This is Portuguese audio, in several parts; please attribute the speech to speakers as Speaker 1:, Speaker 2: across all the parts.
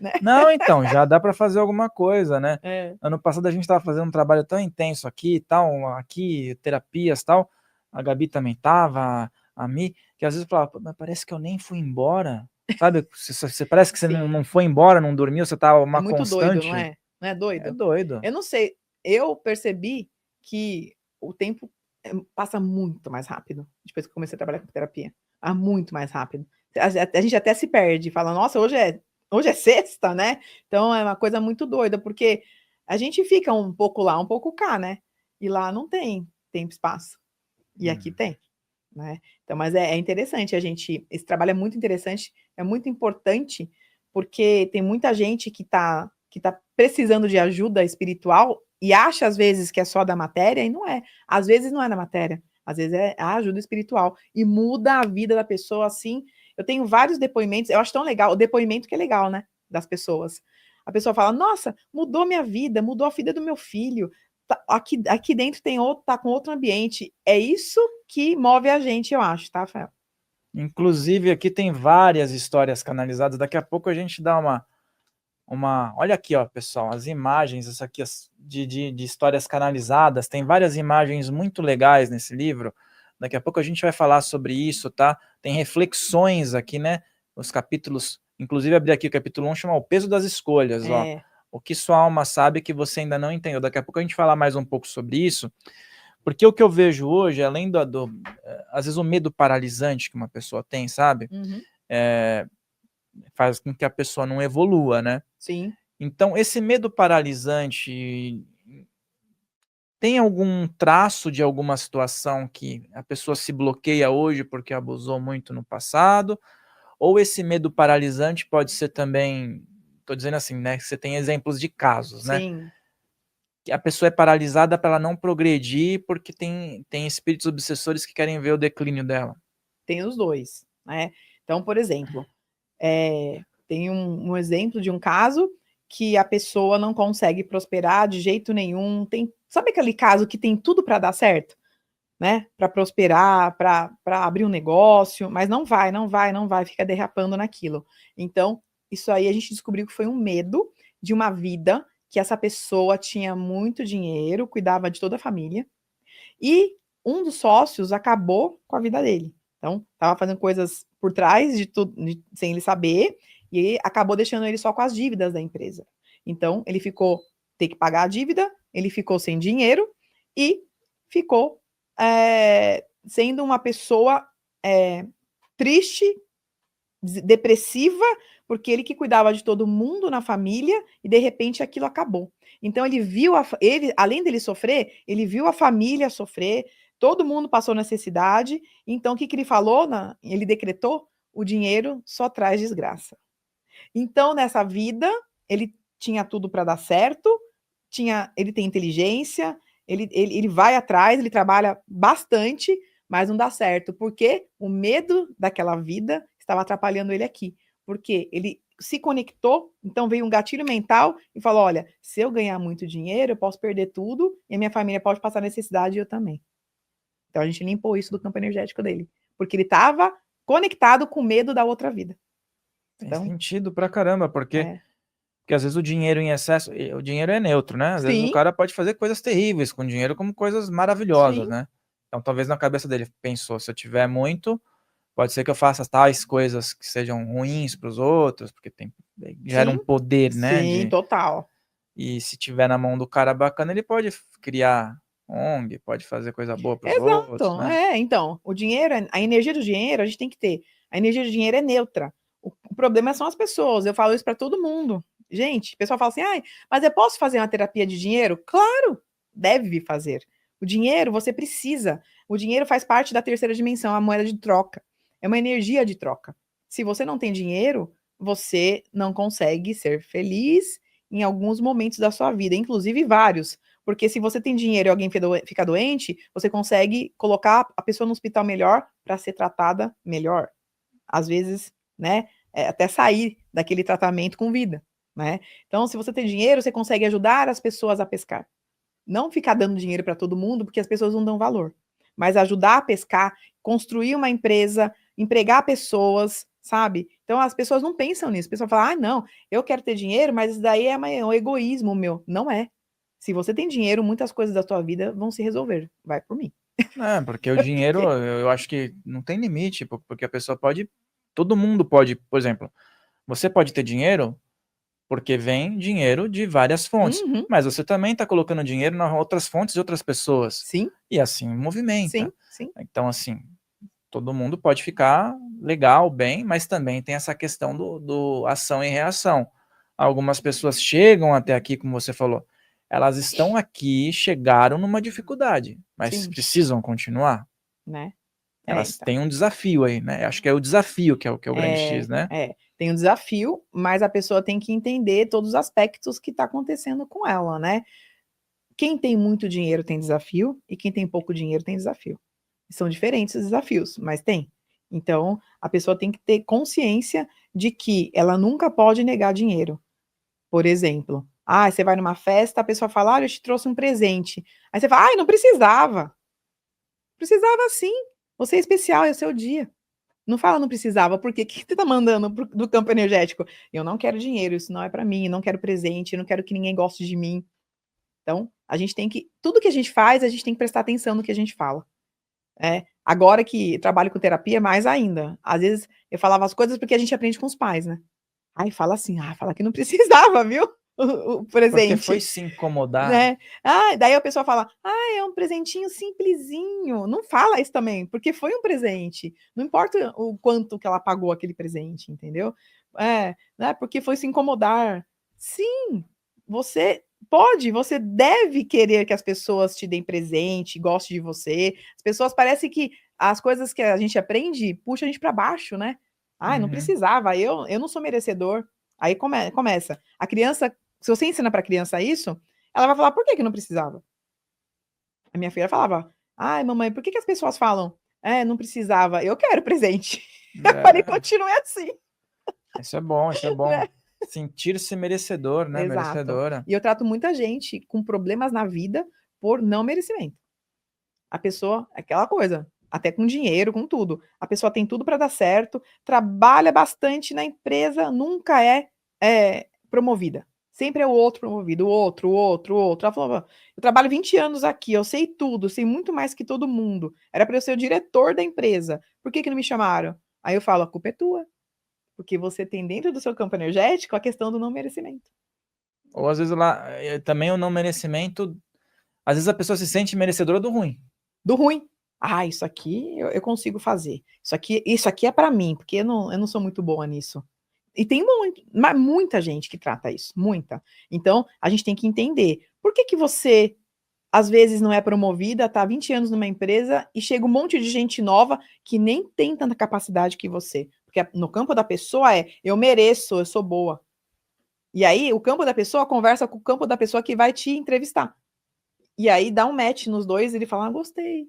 Speaker 1: né?
Speaker 2: Não, então, já dá para fazer alguma coisa, né?
Speaker 1: É.
Speaker 2: Ano passado a gente estava fazendo um trabalho tão intenso aqui e tal, aqui, terapias e tal. A Gabi também tava, a Mi, que às vezes eu falava, "Pô, mas parece que eu nem fui embora. Sabe? Você parece que você não
Speaker 1: Sim.
Speaker 2: foi embora, não dormiu, você tá
Speaker 1: É
Speaker 2: uma
Speaker 1: muito doido, não
Speaker 2: constante.
Speaker 1: é? Não é
Speaker 2: É
Speaker 1: doido?
Speaker 2: doido.
Speaker 1: Eu não sei, eu percebi que o tempo passa muito mais rápido depois que eu comecei a trabalhar com terapia. Muito mais rápido. A gente até se perde, fala, nossa, hoje é sexta, né? Então é uma coisa muito doida, porque a gente fica um pouco lá, um pouco cá, né? E lá não tem tempo e espaço. E aqui tem, né? Então, mas é interessante esse trabalho é muito interessante, é muito importante, porque tem muita gente que tá precisando de ajuda espiritual e acha às vezes que é só da matéria e não é. Às vezes não é da matéria, às vezes é a ajuda espiritual e muda a vida da pessoa assim. Eu tenho vários depoimentos, eu acho tão legal, o depoimento que é legal, né, das pessoas. A pessoa fala: "Nossa, mudou minha vida, mudou a vida do meu filho. Aqui dentro tá com outro ambiente". É isso que move a gente, eu acho, tá, Rafael?
Speaker 2: Inclusive, aqui tem várias histórias canalizadas. Daqui a pouco a gente dá uma. Olha aqui, ó, pessoal, as imagens, essa aqui de histórias canalizadas. Tem várias imagens muito legais nesse livro. Daqui a pouco a gente vai falar sobre isso, tá? Tem reflexões aqui, né? Os capítulos. Inclusive, abri aqui o capítulo 1, chama O Peso das Escolhas, ó.
Speaker 1: É,
Speaker 2: O que sua alma sabe que você ainda não entendeu. Daqui a pouco a gente fala mais um pouco sobre isso. Porque o que eu vejo hoje, além às vezes o medo paralisante que uma pessoa tem, sabe?
Speaker 1: uhum,
Speaker 2: Faz com que a pessoa não evolua, né?
Speaker 1: sim.
Speaker 2: Então, esse medo paralisante tem algum traço de alguma situação que a pessoa se bloqueia hoje porque abusou muito no passado? Ou esse medo paralisante pode ser também, estou dizendo assim, né? Que você tem exemplos de casos, né?
Speaker 1: Sim,
Speaker 2: Que a pessoa é paralisada para ela não progredir porque tem espíritos obsessores que querem ver o declínio dela.
Speaker 1: tem os 2, né. Então, por exemplo, tem um exemplo de um caso que a pessoa não consegue prosperar de jeito nenhum, sabe aquele caso que tem tudo para dar certo, né, para prosperar, para abrir um negócio, mas não vai, não vai, não vai, fica derrapando naquilo. Então, isso aí a gente descobriu que foi um medo de uma vida que essa pessoa tinha muito dinheiro, cuidava de toda a família, e um dos sócios acabou com a vida dele. Então, estava fazendo coisas por trás de tudo, sem ele saber, e acabou deixando ele só com as dívidas da empresa. Então, ele ficou ter que pagar a dívida, ele ficou sem dinheiro e ficou sendo uma pessoa triste, depressiva, porque ele que cuidava de todo mundo na família e de repente aquilo acabou. Então ele viu ele, além dele sofrer, ele viu a família sofrer, todo mundo passou necessidade. Então o que ele falou? Ele decretou: o dinheiro só traz desgraça. Então nessa vida ele tinha tudo para dar certo, ele tem inteligência, ele vai atrás, ele trabalha bastante, mas não dá certo, porque o medo daquela vida estava atrapalhando ele aqui. Porque ele se conectou, então veio um gatilho mental e falou: olha, se eu ganhar muito dinheiro, eu posso perder tudo e a minha família pode passar necessidade e eu também. Então a gente limpou isso do campo energético dele, porque ele estava conectado com medo da outra vida.
Speaker 2: Tem
Speaker 1: Então,
Speaker 2: sentido pra caramba, porque
Speaker 1: é.
Speaker 2: às vezes o dinheiro em excesso, o dinheiro é neutro, né? Às vezes o
Speaker 1: Sim,
Speaker 2: cara pode fazer coisas terríveis com dinheiro, como coisas maravilhosas,
Speaker 1: sim,
Speaker 2: né? Então talvez na cabeça dele pensou, se eu tiver muito, pode ser que eu faça tais coisas que sejam ruins para os outros, porque gera um
Speaker 1: sim,
Speaker 2: poder, né?
Speaker 1: sim, total.
Speaker 2: E se tiver na mão do cara bacana, ele pode criar ONG, pode fazer coisa boa para os outros,
Speaker 1: Exato.
Speaker 2: né?
Speaker 1: Então, o dinheiro, a energia do dinheiro, a gente tem que ter. A energia do dinheiro é neutra. O problema são as pessoas. Eu falo isso para todo mundo. Gente, o pessoal fala assim: "Ai, mas eu posso fazer uma terapia de dinheiro?" Claro, deve fazer. O dinheiro você precisa. O dinheiro faz parte da terceira dimensão, a moeda de troca. É uma energia de troca. Se você não tem dinheiro, você não consegue ser feliz em alguns momentos da sua vida, inclusive vários. Porque se você tem dinheiro e alguém fica doente, você consegue colocar a pessoa no hospital melhor para ser tratada melhor. Às vezes, né, até sair daquele tratamento com vida, né. Então, se você tem dinheiro, você consegue ajudar as pessoas a pescar. Não ficar dando dinheiro para todo mundo, porque as pessoas não dão valor. Mas ajudar a pescar, construir uma empresa, empregar pessoas, sabe? Então as pessoas não pensam nisso. A pessoa fala, não, eu quero ter dinheiro, mas isso daí é um egoísmo meu. Não é. Se você tem dinheiro, muitas coisas da sua vida vão se resolver. Vai por mim.
Speaker 2: Porque o dinheiro, eu acho que não tem limite, porque a pessoa pode, todo mundo pode, por exemplo, você pode ter dinheiro porque vem dinheiro de várias fontes, mas você também está colocando dinheiro nas outras fontes de outras pessoas.
Speaker 1: Sim.
Speaker 2: E assim movimenta.
Speaker 1: Sim.
Speaker 2: Então, assim, todo mundo pode ficar legal, bem, mas também tem essa questão do ação e reação. Algumas pessoas chegam até aqui, como você falou, elas estão aqui, chegaram numa dificuldade, mas precisam continuar.
Speaker 1: Né?
Speaker 2: Elas têm um desafio aí, né? Acho que é o desafio que é o grande X, né?
Speaker 1: Tem um desafio, mas a pessoa tem que entender todos os aspectos que está acontecendo com ela, né? Quem tem muito dinheiro tem desafio e quem tem pouco dinheiro tem desafio. São diferentes os desafios, mas tem. Então, a pessoa tem que ter consciência de que ela nunca pode negar dinheiro. Por exemplo, você vai numa festa, a pessoa fala, eu te trouxe um presente. Aí você fala, não precisava. Precisava sim. Você é especial, é o seu dia. Não fala não precisava, porque o que você tá mandando do campo energético? Eu não quero dinheiro, isso não é para mim, não quero presente, não quero que ninguém goste de mim. Então, a gente tem que, tudo que a gente faz, a gente tem que prestar atenção no que a gente fala. Agora que trabalho com terapia, mais ainda. Às vezes eu falava as coisas porque a gente aprende com os pais, né? Aí fala assim, fala que não precisava, viu? O presente.
Speaker 2: Porque foi se incomodar.
Speaker 1: Né? Daí a pessoa fala, é um presentinho simplesinho. Não fala isso também, porque foi um presente. Não importa o quanto que ela pagou aquele presente, entendeu? Né? Porque foi se incomodar. Sim, você pode, você deve querer que as pessoas te deem presente, gostem de você. As pessoas parecem que as coisas que a gente aprende puxa a gente para baixo, né? Não precisava, eu não sou merecedor. Aí começa. A criança, se você ensina para a criança isso, ela vai falar, por que não precisava? A minha filha falava, mamãe, por que as pessoas falam, não precisava, eu quero presente. Eu falei, continue assim.
Speaker 2: Isso é bom, isso é bom.
Speaker 1: Né?
Speaker 2: Sentir-se merecedor, né?
Speaker 1: Exato.
Speaker 2: Merecedora.
Speaker 1: E eu trato muita gente com problemas na vida por não merecimento. A pessoa, aquela coisa, até com dinheiro, com tudo. A pessoa tem tudo para dar certo, trabalha bastante na empresa, nunca é promovida. Sempre é o outro promovido, o outro. Ela falou, eu trabalho 20 anos aqui, eu sei tudo, sei muito mais que todo mundo. Era para eu ser o diretor da empresa. Por que não me chamaram? Aí eu falo, a culpa é tua. Porque você tem dentro do seu campo energético a questão do não merecimento.
Speaker 2: Ou às vezes lá, também o não merecimento, às vezes a pessoa se sente merecedora do ruim.
Speaker 1: Do ruim. Isso aqui eu consigo fazer. Isso aqui é para mim, porque eu não sou muito boa nisso. E tem muita gente que trata isso, muita. Então, a gente tem que entender, por que você, às vezes, não é promovida, está há 20 anos numa empresa e chega um monte de gente nova que nem tem tanta capacidade que você. Porque no campo da pessoa eu mereço, eu sou boa. E aí, o campo da pessoa conversa com o campo da pessoa que vai te entrevistar. E aí, dá um match nos dois e ele fala, gostei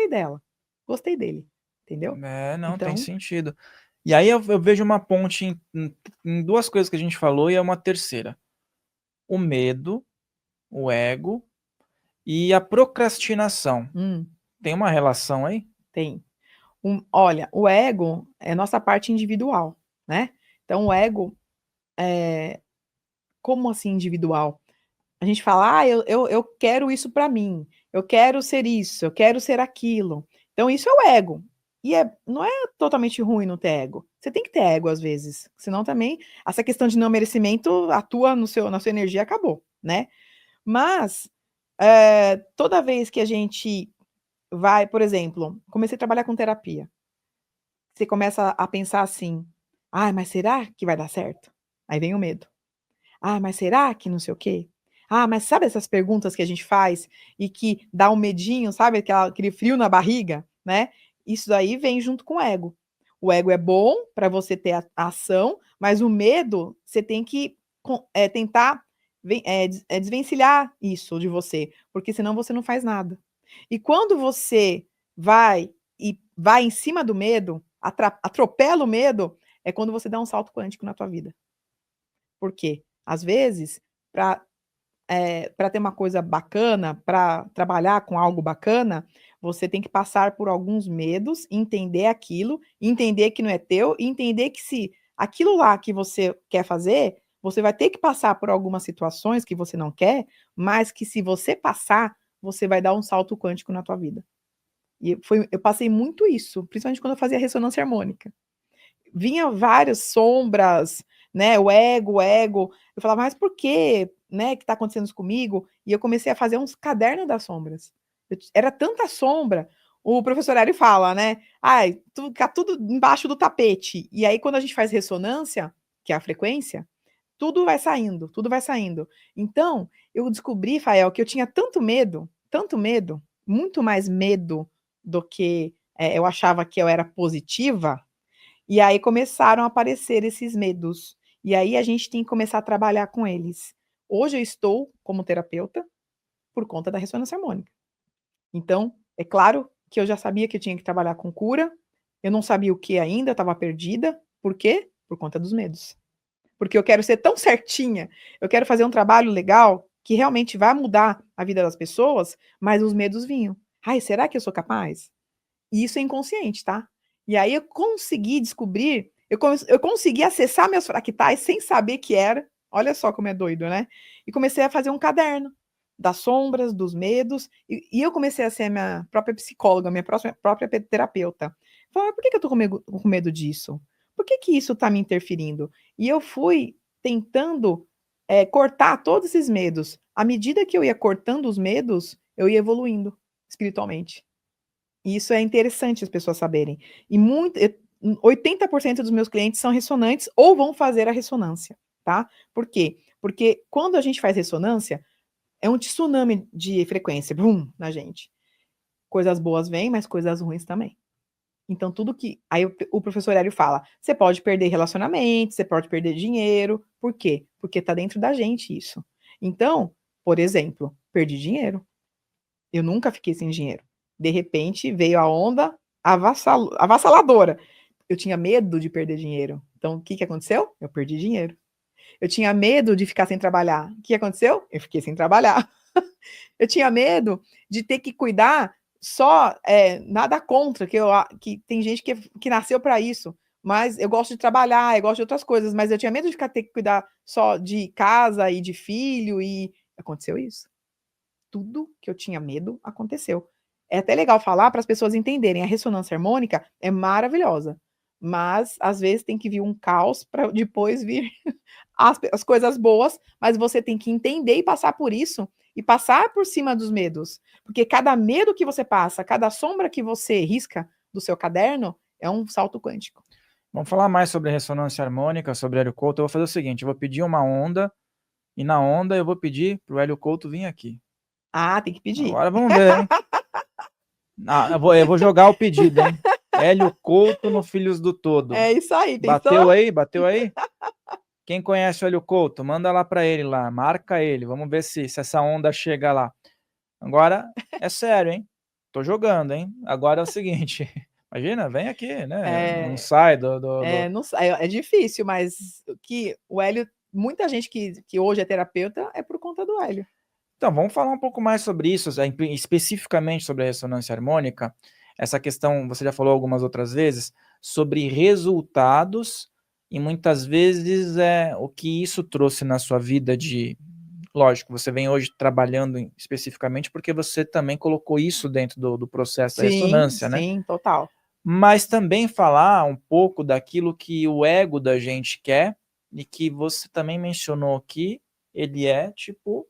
Speaker 1: dela, gostei dele, entendeu?
Speaker 2: Não, tem sentido. E aí eu vejo uma ponte em duas coisas que a gente falou e é uma terceira. O medo, o ego e a procrastinação. Tem uma relação aí?
Speaker 1: Tem. Olha, o ego é nossa parte individual, né? Então, o ego como assim individual? A gente fala, eu quero isso para mim, eu quero ser isso, eu quero ser aquilo. Então, isso é o ego. E não é totalmente ruim não ter ego. Você tem que ter ego às vezes, senão também essa questão de não merecimento atua na sua energia, acabou, né? Mas toda vez que a gente vai, por exemplo, comecei a trabalhar com terapia, você começa a pensar assim, mas será que vai dar certo? Aí vem o medo. Mas será que não sei o quê? Mas sabe essas perguntas que a gente faz e que dá um medinho, sabe? Aquele frio na barriga, né? Isso daí vem junto com o ego. O ego é bom para você ter a ação, mas o medo, você tem que tentar desvencilhar isso de você, porque senão você não faz nada. E quando você vai em cima do medo, atropela o medo, é quando você dá um salto quântico na tua vida. Por quê? Às vezes, para ter uma coisa bacana, para trabalhar com algo bacana, você tem que passar por alguns medos, entender aquilo, entender que não é teu, e entender que se aquilo lá que você quer fazer, você vai ter que passar por algumas situações que você não quer, mas que se você passar, você vai dar um salto quântico na tua vida. E eu passei muito isso, principalmente quando eu fazia ressonância harmônica. Vinha várias sombras, né? O ego. Eu falava, mas por quê? Né, que está acontecendo isso comigo? E eu comecei a fazer uns cadernos das sombras. Era tanta sombra. O professor Hélio fala, né? Ai, fica tudo embaixo do tapete. E aí, quando a gente faz ressonância, que é a frequência, tudo vai saindo, tudo vai saindo. Então, eu descobri, Fael, que eu tinha tanto medo, muito mais medo do que eu achava que eu era positiva, e aí começaram a aparecer esses medos. E aí a gente tem que começar a trabalhar com eles. Hoje eu estou como terapeuta por conta da ressonância harmônica. Então, é claro que eu já sabia que eu tinha que trabalhar com cura, eu não sabia o que ainda, eu estava perdida. Por quê? Por conta dos medos. Porque eu quero ser tão certinha, eu quero fazer um trabalho legal que realmente vai mudar a vida das pessoas, mas os medos vinham. Ai, será que eu sou capaz? E isso é inconsciente, tá? E aí eu consegui descobrir, eu consegui acessar meus fractais sem saber que era. Olha só como é doido, né? E comecei a fazer um caderno das sombras, dos medos, e eu comecei a ser a minha própria psicóloga, minha própria terapeuta. Falei, por que eu tô com medo disso? Por que isso tá me interferindo? E eu fui tentando cortar todos esses medos. À medida que eu ia cortando os medos, eu ia evoluindo espiritualmente. E isso é interessante as pessoas saberem. E 80% dos meus clientes são ressonantes ou vão fazer a ressonância, tá? Por quê? Porque quando a gente faz ressonância, é um tsunami de frequência, bum, na gente. Coisas boas vêm, mas coisas ruins também. Então, tudo que. Aí o professor Hélio fala: você pode perder relacionamento, você pode perder dinheiro. Por quê? Porque tá dentro da gente isso. Então, por exemplo, perdi dinheiro. Eu nunca fiquei sem dinheiro. De repente, veio a onda avassaladora. Eu tinha medo de perder dinheiro. Então, o que aconteceu? Eu perdi dinheiro. Eu tinha medo de ficar sem trabalhar. O que aconteceu? Eu fiquei sem trabalhar. Eu tinha medo de ter que cuidar só, nada contra, que tem gente que nasceu para isso, mas eu gosto de trabalhar, eu gosto de outras coisas, mas eu tinha medo de ter que cuidar só de casa e de filho, e aconteceu isso. Tudo que eu tinha medo aconteceu. É até legal falar para as pessoas entenderem, a ressonância harmônica é maravilhosa, mas às vezes tem que vir um caos para depois vir as coisas boas, mas você tem que entender e passar por isso, e passar por cima dos medos, porque cada medo que você passa, cada sombra que você risca do seu caderno, é um salto quântico.
Speaker 2: Vamos falar mais sobre ressonância harmônica, sobre Hélio Couto. Eu vou fazer o seguinte, eu vou pedir uma onda, e na onda eu vou pedir pro Hélio Couto vir aqui.
Speaker 1: Ah, tem que pedir.
Speaker 2: Agora vamos ver, hein? Eu vou jogar o pedido, hein? Hélio Couto no Filhos do Todo.
Speaker 1: É isso aí, pensou?
Speaker 2: Bateu aí? Bateu aí? Quem conhece o Hélio Couto, manda lá para ele lá, marca ele. Vamos ver se essa onda chega lá. Agora, é sério, hein? Tô jogando, hein? Agora é o seguinte, imagina, vem aqui, né? Não sai do...
Speaker 1: Não sai, é difícil, mas que o Hélio, muita gente que hoje é terapeuta é por conta do Hélio.
Speaker 2: Então, vamos falar um pouco mais sobre isso, especificamente sobre a ressonância harmônica. Essa questão, você já falou algumas outras vezes, sobre resultados, e muitas vezes o que isso trouxe na sua vida de... Lógico, você vem hoje trabalhando especificamente porque você também colocou isso dentro do processo da ressonância, né?
Speaker 1: Sim, total.
Speaker 2: Mas também falar um pouco daquilo que o ego da gente quer, e que você também mencionou que ele é, tipo,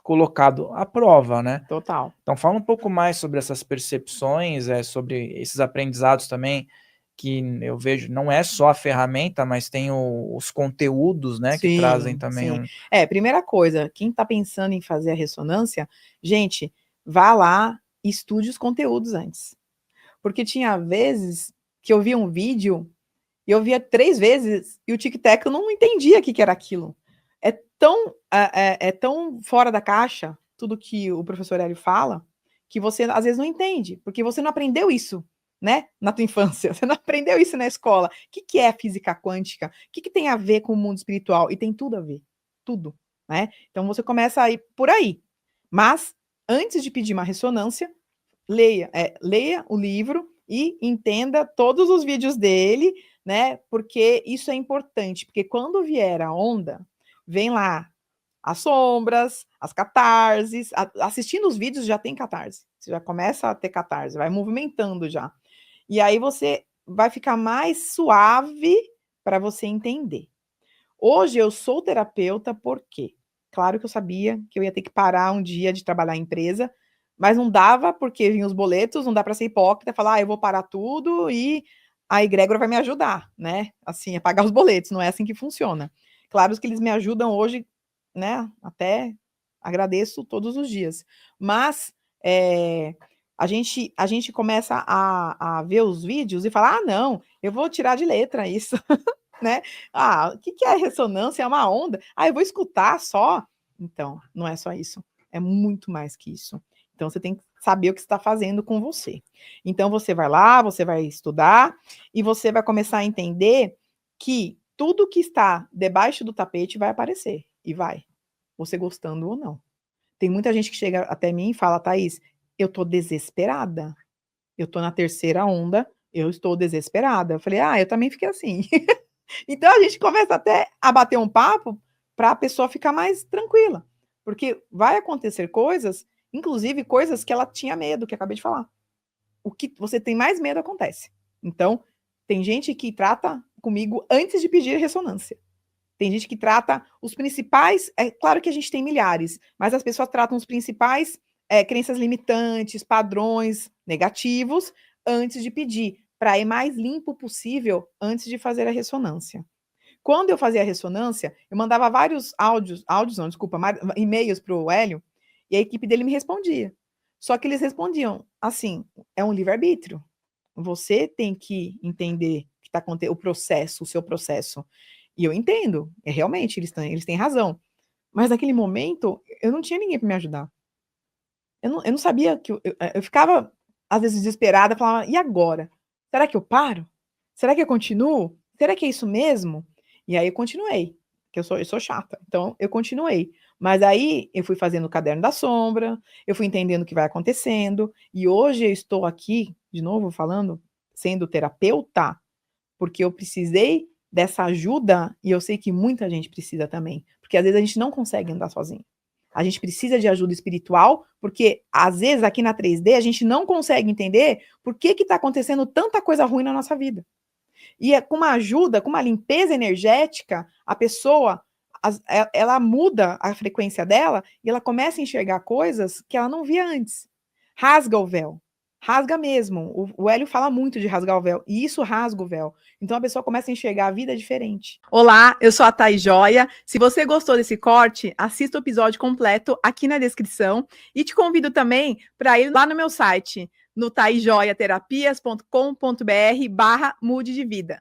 Speaker 2: colocado à prova, né?
Speaker 1: Total.
Speaker 2: Então fala um pouco mais sobre essas percepções, sobre esses aprendizados também, que eu vejo, não é só a ferramenta, mas tem os conteúdos, né, que trazem também
Speaker 1: primeira coisa, quem está pensando em fazer a ressonância, gente, vá lá e estude os conteúdos antes. Porque tinha vezes que eu via um vídeo e eu via 3 vezes e o tic-tac eu não entendia o que era aquilo. É tão fora da caixa tudo que o professor Hélio fala, que você às vezes não entende, porque você não aprendeu isso, né, na tua infância, você não aprendeu isso na escola. O que é a física quântica? O que tem a ver com o mundo espiritual? E tem tudo a ver, tudo, né? Então você começa a ir por aí. Mas, antes de pedir uma ressonância, leia o livro e entenda todos os vídeos dele, né? Porque isso é importante, porque quando vier a onda, vem lá as sombras, as catarses, assistindo os vídeos já tem catarse, você já começa a ter catarse, vai movimentando já. E aí você vai ficar mais suave para você entender. Hoje eu sou terapeuta porque, claro que eu sabia que eu ia ter que parar um dia de trabalhar em empresa, mas não dava porque vinham os boletos, não dá para ser hipócrita, falar, eu vou parar tudo e a egrégora vai me ajudar, né? Assim, a pagar os boletos, não é assim que funciona. Claro que eles me ajudam hoje, né? Até agradeço todos os dias. Mas a gente começa a ver os vídeos e falar, não, eu vou tirar de letra isso. Né? O que é ressonância? É uma onda. Eu vou escutar só. Então, não é só isso. É muito mais que isso. Então, você tem que saber o que você está fazendo com você. Então, você vai lá, você vai estudar e você vai começar a entender que tudo que está debaixo do tapete vai aparecer. E vai. Você gostando ou não. Tem muita gente que chega até mim e fala, Thaís, eu tô desesperada. Eu tô na terceira onda, eu estou desesperada. Eu falei, eu também fiquei assim. Então a gente começa até a bater um papo para a pessoa ficar mais tranquila, porque vai acontecer coisas, inclusive coisas que ela tinha medo, que eu acabei de falar. O que você tem mais medo acontece. Então, tem gente que trata comigo antes de pedir ressonância. Tem gente que trata os principais, é claro que a gente tem milhares, mas as pessoas tratam os principais crenças limitantes, padrões negativos, antes de pedir, para ir mais limpo possível antes de fazer a ressonância. Quando eu fazia a ressonância, eu mandava vários e-mails para o Hélio, e a equipe dele me respondia. Só que eles respondiam assim, é um livre-arbítrio. Você tem que entender que está acontecendo o processo, o seu processo. E eu entendo, realmente, eles têm razão. Mas naquele momento, eu não tinha ninguém para me ajudar. Eu não sabia que eu ficava, às vezes, desesperada, falava, e agora? Será que eu paro? Será que eu continuo? Será que é isso mesmo? E aí eu continuei, que eu sou chata, então eu continuei. Mas aí eu fui fazendo o caderno da sombra, eu fui entendendo o que vai acontecendo, e hoje eu estou aqui, de novo falando, sendo terapeuta, porque eu precisei dessa ajuda, e eu sei que muita gente precisa também, porque às vezes a gente não consegue andar sozinho. A gente precisa de ajuda espiritual, porque às vezes aqui na 3D a gente não consegue entender por que está acontecendo tanta coisa ruim na nossa vida. E com uma ajuda, com uma limpeza energética, a pessoa, ela muda a frequência dela e ela começa a enxergar coisas que ela não via antes. Rasga o véu. Rasga mesmo. O Hélio fala muito de rasgar o véu, e isso rasga o véu. Então a pessoa começa a enxergar a vida diferente. Olá, eu sou a Thaís Joia. Se você gostou desse corte, assista o episódio completo aqui na descrição e te convido também para ir lá no meu site, no thaisjoiaterapias.com.br/mude de vida.